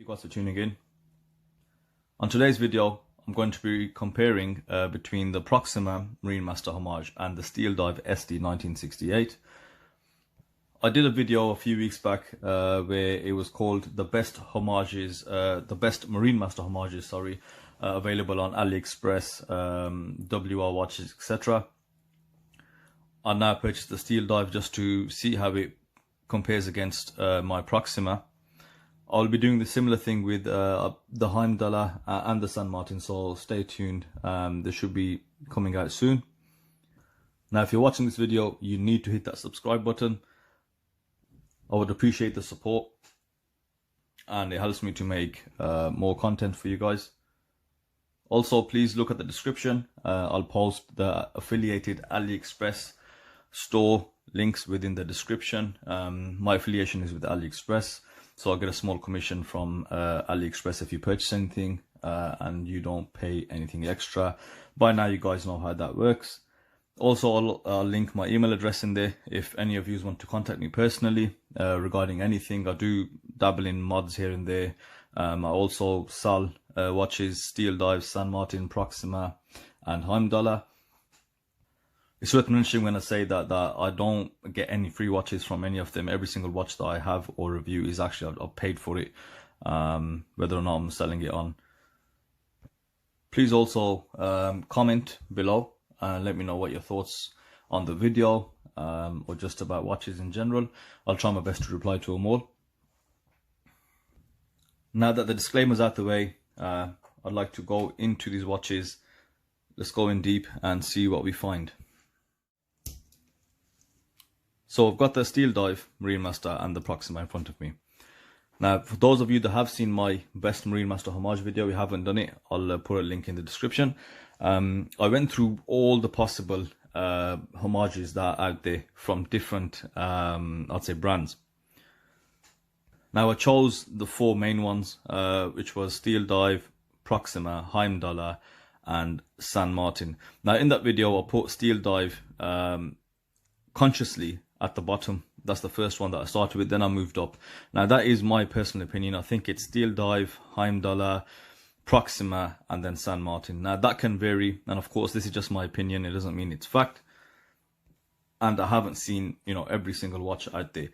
guys for tuning in. On today's video, I'm going to be comparing between the Proxima Marinemaster homage and the SteelDive SD1968. I did a video a few weeks back where it was called the best homages, the best Marinemaster homages, available on AliExpress, WR watches, etc. I now purchased the SteelDive just to see how it compares against my Proxima. I'll be doing the similar thing with the Heimdallr and the San Martin, so stay tuned. They should be coming out soon. Now, if you're watching this video, you need to hit that subscribe button. I would appreciate the support, and it helps me to make more content for you guys. Also, please look at the description. I'll post the affiliated AliExpress store links within the description. My affiliation is with AliExpress, so I'll get a small commission from AliExpress if you purchase anything, and you don't pay anything extra. By now, you guys know how that works. Also, I'll link my email address in there if any of you want to contact me personally regarding anything. I do dabble in mods here and there. I also sell watches, SteelDive, San Martin, Proxima, and Heimdallr. It's worth mentioning when I say that I don't get any free watches from any of them. Every single watch that I have or review is actually, I've paid for it, whether or not I'm selling it on. Please also comment below and let me know what your thoughts on the video or just about watches in general. I'll try my best to reply to them all. Now that the disclaimer's out the way, I'd like to go into these watches. Let's go in deep and see what we find. So I've got the SteelDive Marinemaster and the Proxima in front of me. Now, for those of you that have seen my best Marinemaster homage video, we haven't done it, I'll put a link in the description. I went through all the possible homages that are out there from different, I'd say, brands. Now, I chose the four main ones, which was SteelDive, Proxima, Heimdallr, and San Martin. Now, in that video, I put SteelDive consciously at the bottom. That's the first one that I started with, then I moved up. Now, that is my personal opinion. I think it's SteelDive, Heimdallr, Proxima, and then San Martin. Now, that can vary, and of course, this is just my opinion. It doesn't mean it's fact. And I haven't seen, every single watch out there.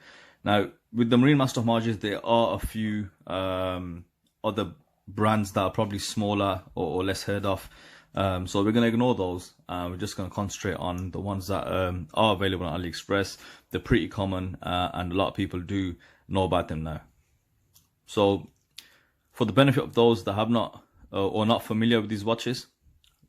Now, with the Marinemaster homages, there are a few other brands that are probably smaller or less heard of. So we're going to ignore those. We're just going to concentrate on the ones that are available on AliExpress. They're pretty common, and a lot of people do know about them now. So for the benefit of those that have not or not familiar with these watches,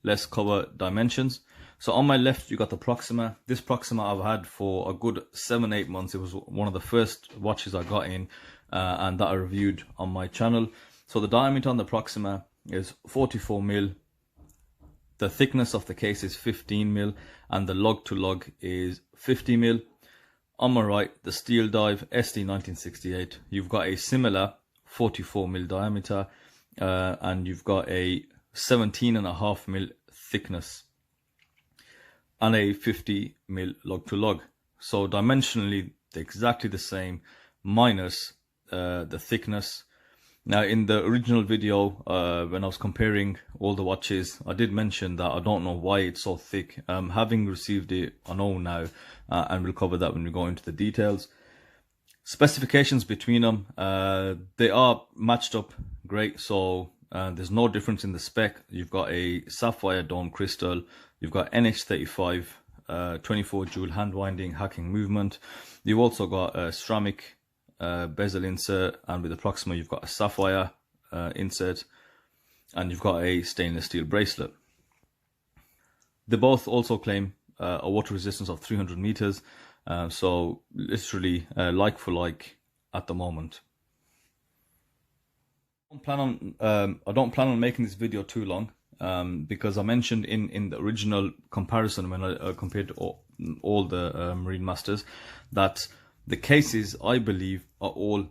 let's cover dimensions. So on my left, you got the Proxima. This Proxima I've had for a good 7-8 months. It was one of the first watches I got in, and that I reviewed on my channel. So the diameter on the Proxima is 44 mil. The thickness of the case is 15 mil, and the lug to lug is 50 mil. On my right, the SteelDive SD1968. You've got a similar 44 mil diameter, and you've got a 17.5 mil thickness and a 50 mil lug to lug. So dimensionally, they're exactly the same, minus the thickness. Now, in the original video, when I was comparing all the watches, I did mention that I don't know why it's so thick. Having received it, I know now, and we'll cover that when we go into the details. Specifications between them, they are matched up great, so there's no difference in the spec. You've got a sapphire dome crystal, you've got NH35, 24 jewel hand winding hacking movement. You've also got a ceramic bezel insert, and with the Proxima you've got a sapphire insert, and you've got a stainless steel bracelet. They both also claim a water resistance of 300 meters, so literally like for like at the moment. I don't plan on making this video too long, because I mentioned in the original comparison when I compared all the Marinemasters that the cases, I believe, are all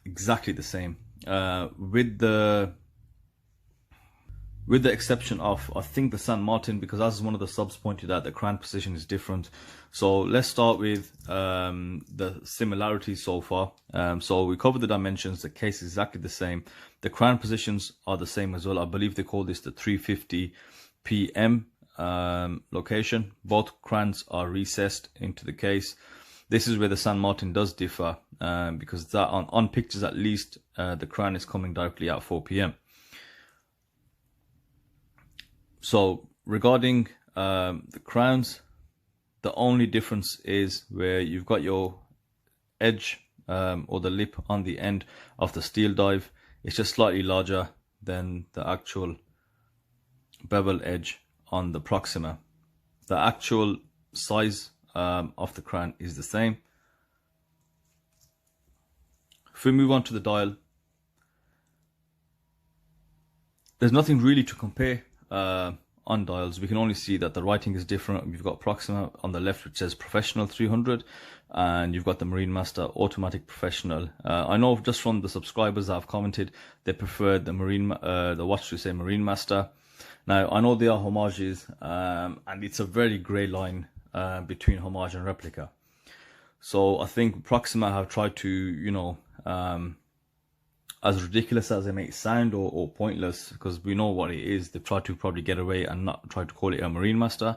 exactly the same. With the with the exception of, I think, the St. Martin, because as one of the subs pointed out, the crown position is different. So let's start with the similarities so far. So we covered the dimensions, the case is exactly the same. The crown positions are the same as well. I believe they call this the 350 PM location. Both crowns are recessed into the case. This is where the St. Martin does differ, because that on pictures at least, the crown is coming directly at 4 PM. So regarding the crowns, the only difference is where you've got your edge or the lip on the end of the Steeldive. It's just slightly larger than the actual bevel edge on the Proxima. The actual size of the crown is the same. If we move on to the dial, there's nothing really to compare on dials. We can only see that the writing is different. We've got Proxima on the left, which says Professional 300, and you've got the Marinemaster Automatic Professional. I know just from the subscribers that have commented, they preferred the watch to say Marinemaster. Now I know they are homages, and it's a very grey line between homage and replica. So I think Proxima have tried to, you know, as ridiculous as it may sound, or pointless, because we know what it is, they've tried to probably get away and not try to call it a Marinemaster,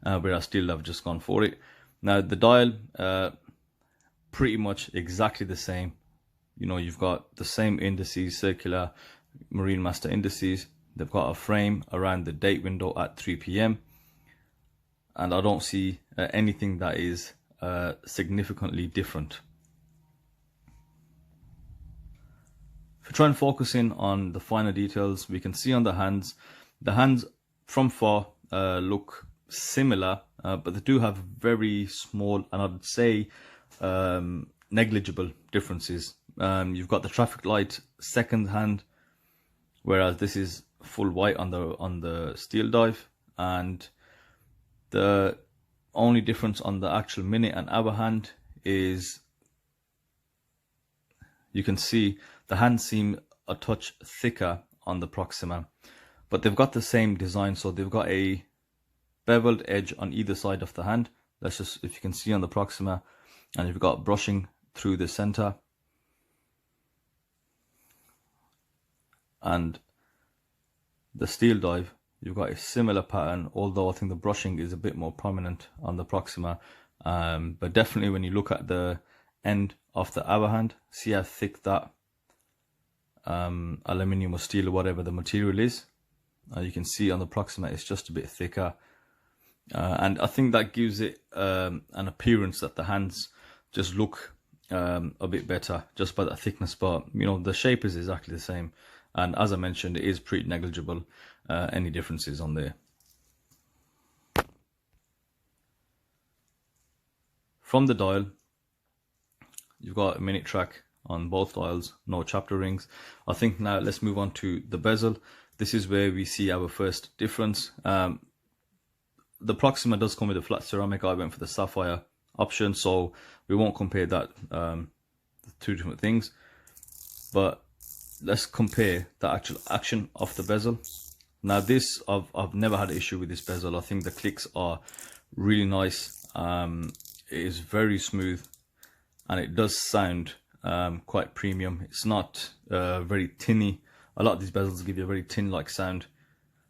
whereas Steeldive have just gone for it. Now the dial, pretty much exactly the same. You know, you've got the same indices, circular Marinemaster indices. They've got a frame around the date window at 3 PM, and I don't see anything that is significantly different. If we try and focus in on the finer details, we can see on the hands from far look similar, but they do have very small, and I'd say negligible differences. You've got the traffic light second hand, whereas this is full white on the Steeldive, and the only difference on the actual minute and hour hand is you can see the hands seem a touch thicker on the Proxima, but they've got the same design. So they've got a beveled edge on either side of the hand. That's just, if you can see on the Proxima, and you've got brushing through the center, and the Steeldive, you've got a similar pattern, although I think the brushing is a bit more prominent on the Proxima. But definitely when you look at the end of the hour hand, see how thick that aluminium or steel or whatever the material is. You can see on the Proxima it's just a bit thicker, and I think that gives it an appearance that the hands just look a bit better just by that thickness. But you know, the shape is exactly the same, and as I mentioned, it is pretty negligible, any differences on there. From the dial, you've got a minute track on both dials, no chapter rings. I think now let's move on to the bezel. This is where we see our first difference. The Proxima does come with a flat ceramic. I went for the sapphire option, so we won't compare that, the two different things. But let's compare the actual action of the bezel. Now this, I've never had an issue with this bezel. I think the clicks are really nice. It is very smooth, and it does sound quite premium. It's not very tinny. A lot of these bezels give you a very tin-like sound,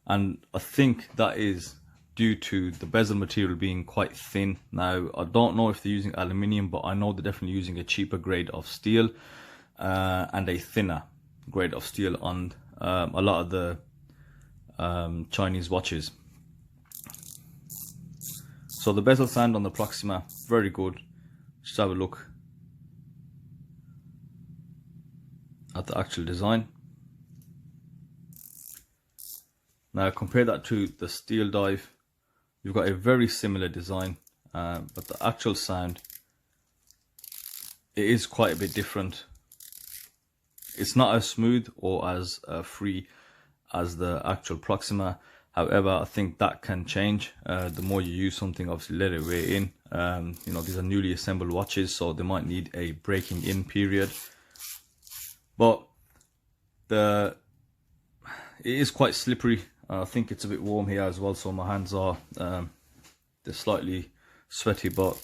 and I think that is due to the bezel material being quite thin. Now I don't know if they're using aluminium, but I know they're definitely using a cheaper grade of steel and a thinner grade of steel on a lot of the Chinese watches. So the bezel sound on the Proxima, very good. Just have a look at the actual design. Now compare that to the Steeldive. You've got a very similar design, but the actual sound, it is quite a bit different. It's not as smooth or as free as the actual Proxima. However, I think that can change. The more you use something, obviously let it wear in. You know, these are newly assembled watches, so they might need a breaking in period. But it is quite slippery I think it's a bit warm here as well, so my hands are they're slightly sweaty, but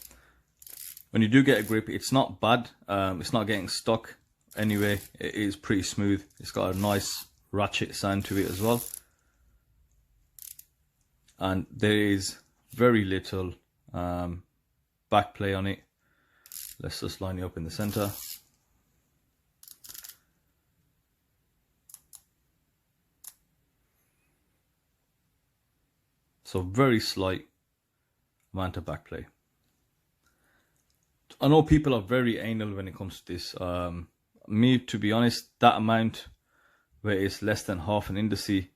when you do get a grip, it's not bad. It's not getting stuck anyway. It is pretty smooth. It's got a nice ratchet sound to it as well, and there is very little back play on it. Let's just line it up in the center. So very slight amount of back play. I know people are very anal when it comes to this. Me, to be honest, that amount where it's less than half an indice,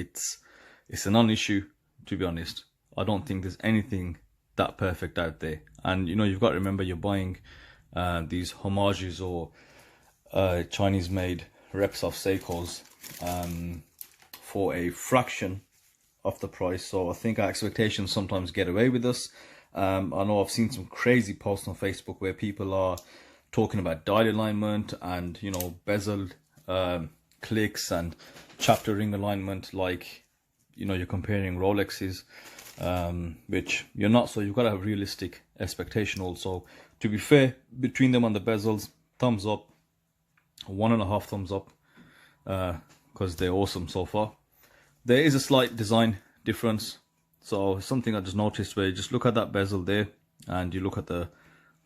it's a non-issue, to be honest. I don't think there's anything that perfect out there. And you know, you've got to remember, you're buying these homages or Chinese made reps of Seikos for a fraction of the price. So I think our expectations sometimes get away with us. I know I've seen some crazy posts on Facebook where people are talking about dial alignment and, you know, bezel clicks and chapter ring alignment, like, you know, you're comparing Rolexes, which you're not. So you've got to have realistic expectation also. To be fair, between them on the bezels, thumbs up, 1.5 thumbs up, because they're awesome so far. There is a slight design difference. So something I just noticed, where you just look at that bezel there and you look at the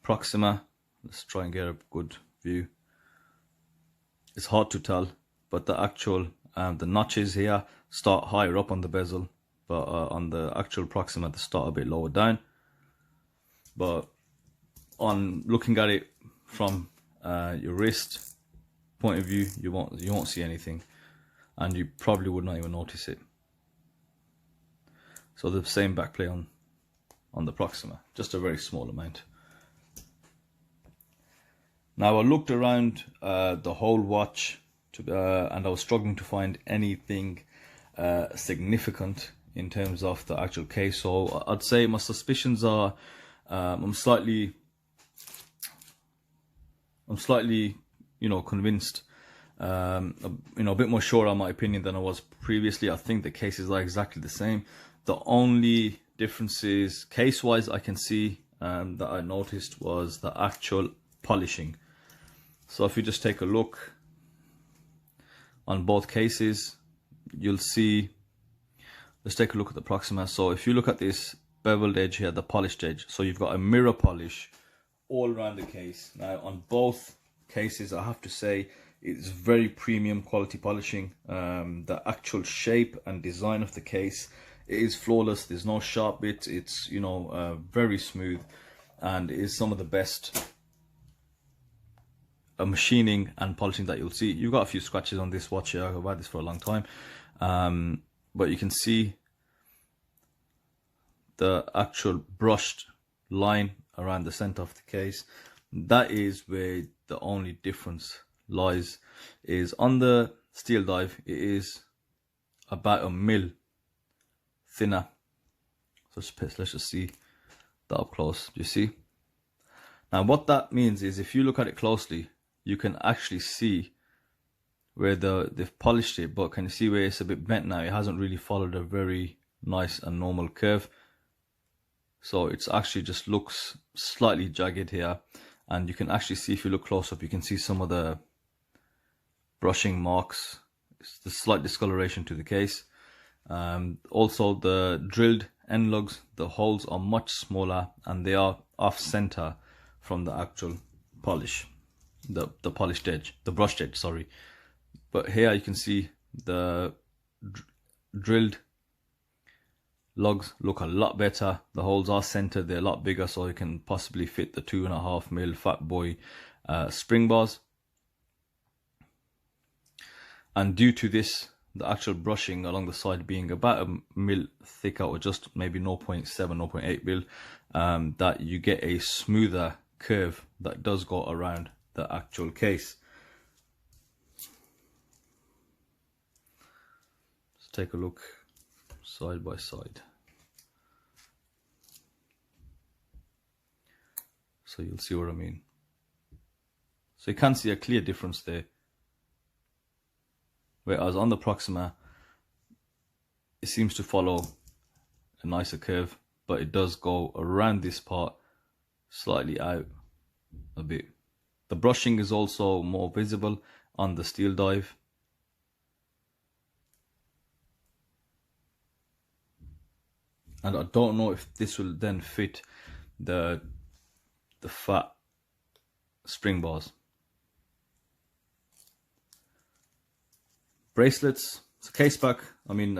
Proxima. Let's try and get a good view. It's hard to tell, but the actual the notches here start higher up on the bezel, but on the actual Proxima they start a bit lower down. But on looking at it from your wrist point of view, you won't see anything, and you probably would not even notice it. So the same backplay on the Proxima, just a very small amount. Now I looked around the whole watch and I was struggling to find anything significant in terms of the actual case. So I'd say my suspicions are I'm slightly you know, convinced, you know, a bit more sure on my opinion than I was previously. I think the cases are exactly the same. The only differences case wise I can see that I noticed was the actual polishing. So if you just take a look on both cases, you'll see, let's take a look at the Proxima. So if you look at this beveled edge here, the polished edge, so you've got a mirror polish all around the case. Now on both cases, I have to say it's very premium quality polishing. The actual shape and design of the case, it is flawless. There's no sharp bits. It's, you know, very smooth, and it is some of the best machining and polishing that you'll see. You've got a few scratches on this watch here. I've had this for a long time, but you can see the actual brushed line around the center of the case. That is where the only difference lies, is on the Steeldive. It is about a mil thinner. So let's just see that up close. Do you see? Now what that means is, if you look at it closely, you can actually see where they've polished it, but can you see where it's a bit bent now? It hasn't really followed a very nice and normal curve. So it's actually just looks slightly jagged here, and you can actually see, if you look close up, you can see some of the brushing marks. It's the slight discoloration to the case. Also the drilled end lugs, the holes are much smaller and they are off center from the actual polish, the polished edge, the brushed edge, sorry. But here you can see the drilled lugs look a lot better. The holes are centered, they're a lot bigger, so you can possibly fit the 2.5 mil Fat Boy spring bars. And due to this, the actual brushing along the side being about a mil thicker, or just maybe 0.7, 0.8 mil, that you get a smoother curve that does go around the actual case. Let's take a look side by side. So you'll see what I mean. So you can see a clear difference there. Whereas on the Proxima, it seems to follow a nicer curve, but it does go around this part slightly out a bit. The brushing is also more visible on the SteelDive. And I don't know if this will then fit the fat spring bars. Bracelets, it's a case back. I mean,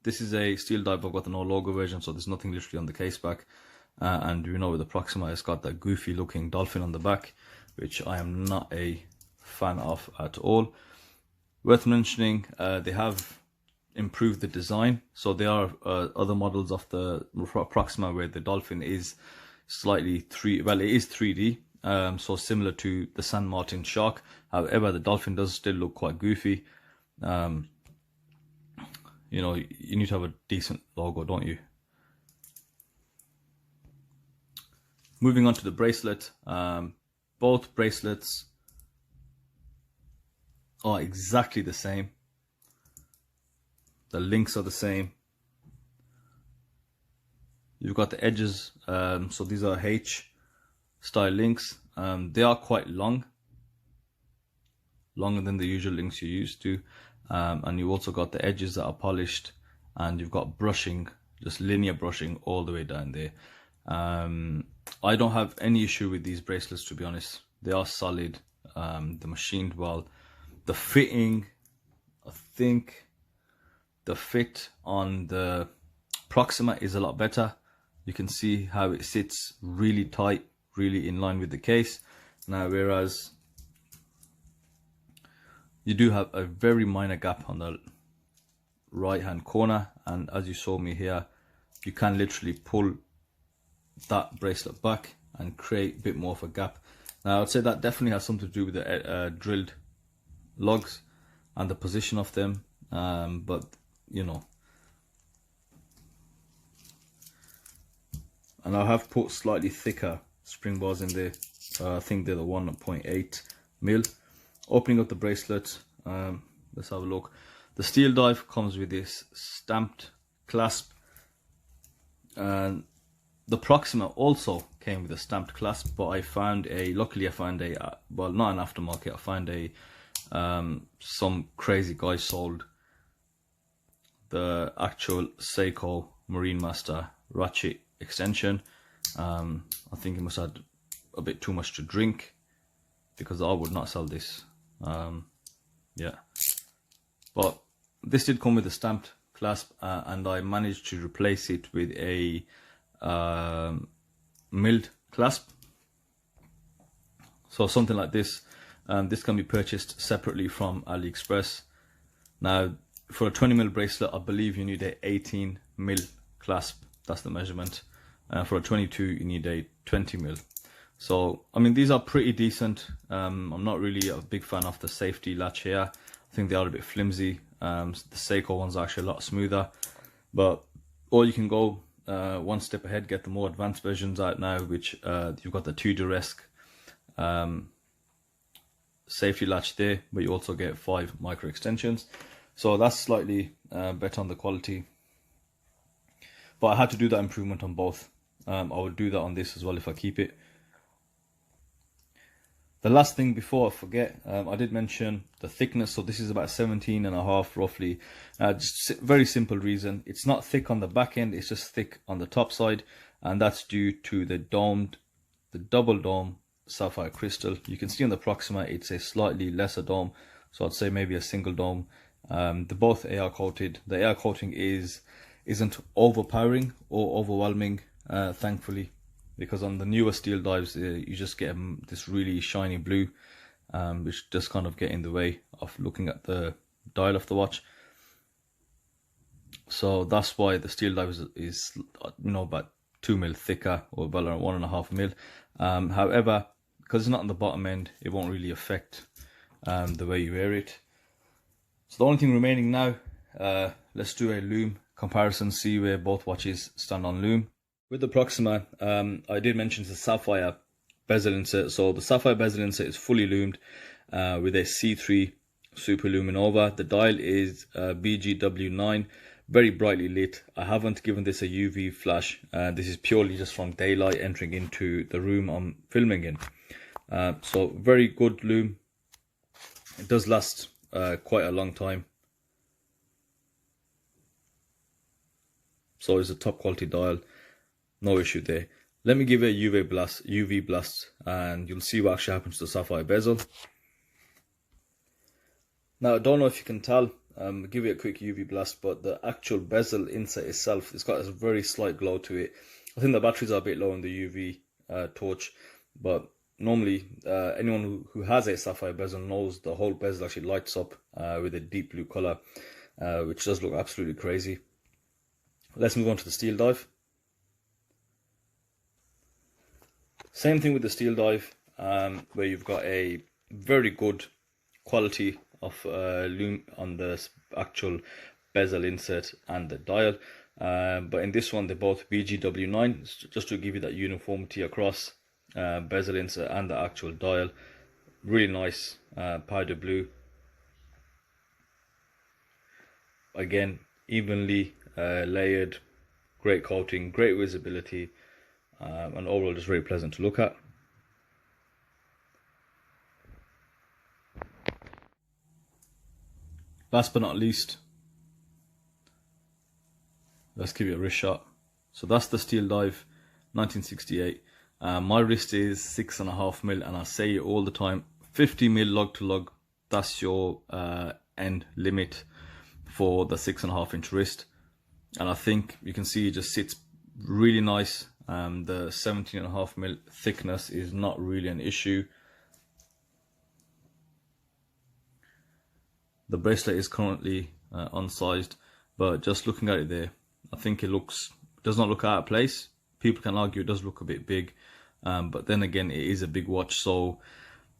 this is a SteelDive. I've got the no logo version, so there's nothing literally on the case back. And you know, with the Proxima, it's got that goofy looking dolphin on the back, which I am not a fan of at all. Worth mentioning, they have improved the design. So there are other models of the Proxima where the dolphin is slightly it is 3D. So similar to the San Martin shark. However, the dolphin does still look quite goofy. You know, you need to have a decent logo, don't you? Moving on to the bracelet. Both bracelets are exactly the same. The links are the same. You've got the edges, so these are H style links. They are quite long, longer than the usual links you're used to. And you also got the edges that are polished, and you've got brushing, just linear brushing all the way down there. I don't have any issue with these bracelets, to be honest. They are solid. They're machined well. The fitting, I think the fit on the Proxima is a lot better. You can see how it sits really tight, really in line with the case. Now, whereas you do have a very minor gap on the right hand corner, and as you saw me here, you can literally pull that bracelet back and create a bit more of a gap. Now, I'd say that definitely has something to do with the drilled lugs and the position of them, but you know. And I have put slightly thicker spring bars in there. I think they're the 1.8 mil. Opening up the bracelet, let's have a look. The SteelDive comes with this stamped clasp, and the Proxima also came with a stamped clasp, but luckily I found a, well, not an aftermarket, I found a, some crazy guy sold the actual Seiko Marinemaster ratchet extension. I think he must have had a bit too much to drink, because I would not sell this. Yeah, but this did come with a stamped clasp, and I managed to replace it with a milled clasp. So something like this. This can be purchased separately from AliExpress. Now, for a 20 mil bracelet, I believe you need a 18 mil clasp. That's the measurement. For a 22, you need a 20 mil. So, I mean, these are pretty decent. I'm not really a big fan of the safety latch here. I think they are a bit flimsy. The Seiko ones are actually a lot smoother. But, or you can go one step ahead, get the more advanced versions out now, which you've got the 2 Duresc safety latch there, but you also get 5 micro extensions. So that's slightly better on the quality. But I had to do that improvement on both. I would do that on this as well if I keep it. The last thing before I forget, I did mention the thickness. So this is about 17.5 roughly. Just very simple reason. It's not thick on the back end, it's just thick on the top side. And that's due to the double dome sapphire crystal. You can see on the Proxima, it's a slightly lesser dome. So I'd say maybe a single dome. They're both AR coated. The AR coating isn't overpowering or overwhelming, thankfully. Because on the newer SteelDives, you just get this really shiny blue, which does kind of get in the way of looking at the dial of the watch. So that's why the SteelDive is you know, about 2 mil thicker, or about 1.5 mil. However, because it's not on the bottom end, it won't really affect the way you wear it. So the only thing remaining now, let's do a lume comparison, see where both watches stand on lume. With the Proxima, I did mention the sapphire bezel insert. So the sapphire bezel insert is fully lumed with a C3 Super Luminova. The dial is BGW9 very brightly lit. I haven't given this a UV flash. This is purely just from daylight entering into the room I'm filming in. So very good lume. It does last quite a long time. So it's a top quality dial, no issue there. Let me give it a UV blast, and you'll see what actually happens to the sapphire bezel. Now I don't know if you can tell, give it a quick UV blast, but the actual bezel inside itself, it's got a very slight glow to it. I think the batteries are a bit low on the UV torch, but normally anyone who has a sapphire bezel knows the whole bezel actually lights up with a deep blue color, which does look absolutely crazy. Let's move on to the SteelDive. Same thing with the SteelDive, where you've got a very good quality of lume on the actual bezel insert and the dial, but in this one they're both BGW9, just to give you that uniformity across bezel insert and the actual dial. Really nice powder blue, again evenly layered, great coating, great visibility, and overall just very pleasant to look at. Last but not least, let's give it a wrist shot. So that's the SteelDive 1968. My wrist is 6.5mm, and I say it all the time, 50mm lug to lug, that's your end limit for the 6.5-inch wrist. And I think you can see it just sits really nice. The 17.5mm thickness is not really an issue. The bracelet is currently unsized, but just looking at it there, I think it does not look out of place. People can argue it does look a bit big, but then again, it is a big watch. So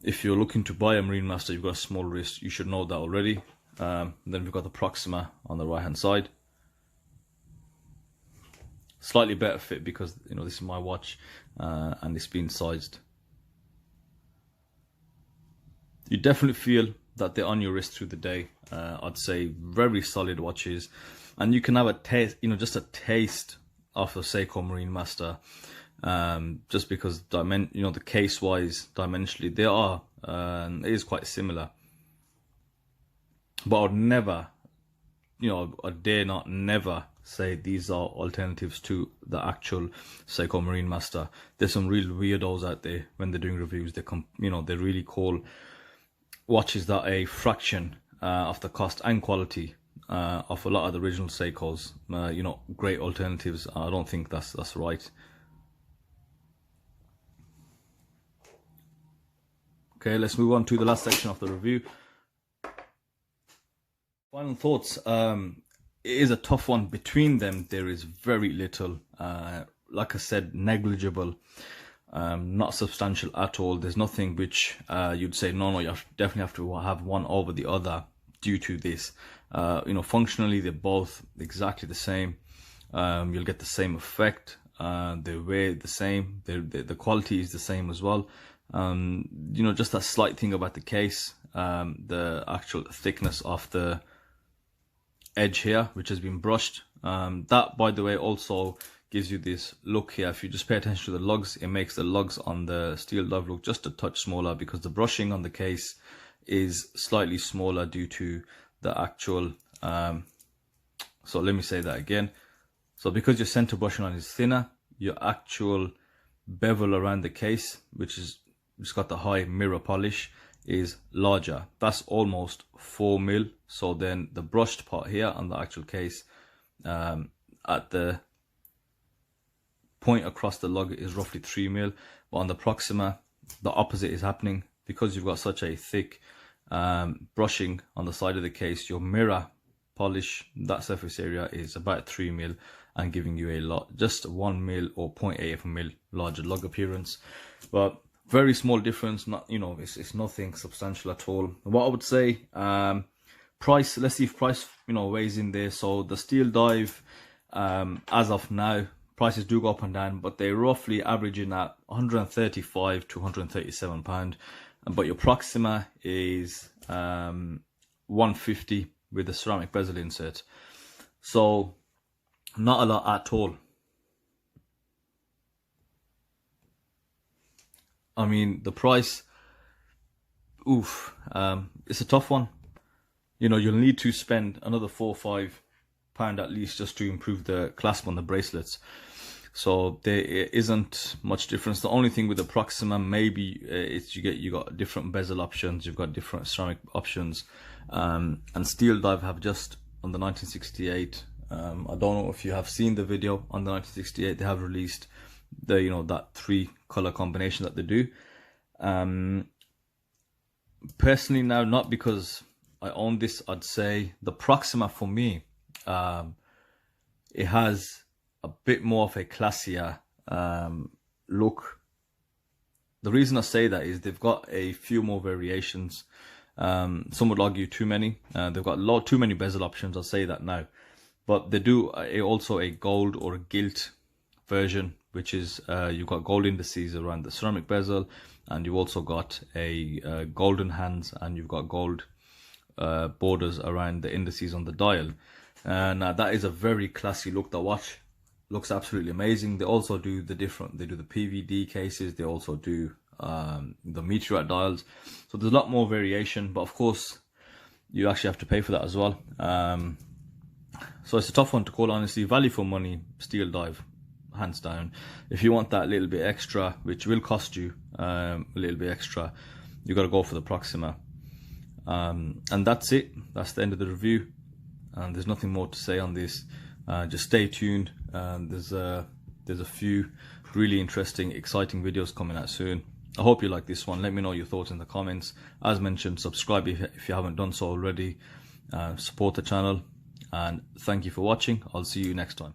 if you're looking to buy a Marinemaster, you've got a small wrist, you should know that already. Then we've got the Proxima on the right hand side. Slightly better fit because, you know, this is my watch and it's been sized. You definitely feel that they're on your wrist through the day. I'd say very solid watches, and you can have a taste, you know, just a taste of the Seiko Marinemaster, just because you know, the case wise, dimensionally they are, it is quite similar. But I'd never, you know, I dare not never say these are alternatives to the actual Seiko Marinemaster. There's some real weirdos out there when they're doing reviews. You know, they really call watches that a fraction of the cost and quality of a lot of the original Seikos. You know, great alternatives. I don't think that's right. Okay, let's move on to the last section of the review. Final thoughts. It is a tough one. Between them, there is very little. Like I said, negligible. Not substantial at all. There's nothing which you'd say no, you definitely have to have one over the other due to this. You know, functionally they're both exactly the same. You'll get the same effect. They weigh the same. The quality is the same as well. You know, just that slight thing about the case, the actual thickness of the edge here, which has been brushed. That, by the way, also gives you this look here. If you just pay attention to the lugs, it makes the lugs on the SteelDive look just a touch smaller because the brushing on the case is slightly smaller due to the actual so let me say that again. So because your center brushing on is thinner, your actual bevel around the case, which got the high mirror polish, is larger. That's almost 4mm. So then the brushed part here on the actual case, at the point across the lug, is roughly 3mm, but on the Proxima the opposite is happening. Because you've got such a thick brushing on the side of the case, your mirror polish, that surface area, is about 3mm and giving you a lot, just 1mm or 0.8 of a mil larger lug appearance. But very small difference, not, you know, it's nothing substantial at all. What I would say, price, let's see if price, you know, weighs in there. So the SteelDive, as of now, prices do go up and down, but they're roughly averaging at £135 to £137. But your Proxima is £150 with the ceramic bezel insert. So not a lot at all. I mean, the price, oof, it's a tough one. You know, you'll need to spend another £4 or £5 at least just to improve the clasp on the bracelets. So there isn't much difference. The only thing with the Proxima maybe is you got different bezel options, you've got different ceramic options, and SteelDive have just on the 1968. I don't know if you have seen the video on the 1968. They have released the, you know, that 3 color combination that they do. Personally now, not because I own this, I'd say the Proxima for me, it has a bit more of a classier look. The reason I say that is they've got a few more variations. Some would argue too many. They've got too many bezel options, I'll say that now. But they do also a gold or a gilt version, which is you've got gold indices around the ceramic bezel, and you've also got a golden hands, and you've got gold borders around the indices on the dial. Now that is a very classy look. The watch looks absolutely amazing. They also do they do the PVD cases, they also do the meteorite dials. So there's a lot more variation, but of course you actually have to pay for that as well. So it's a tough one to call, honestly. Value for money, SteelDive, hands down. If you want that little bit extra, which will cost you a little bit extra, you got to go for the Proxima. And that's it. That's the end of the review. And there's nothing more to say on this. Just stay tuned. There's a few really interesting, exciting videos coming out soon. I hope you like this one. Let me know your thoughts in the comments. As mentioned, subscribe if you haven't done so already. Support the channel, and thank you for watching. I'll see you next time.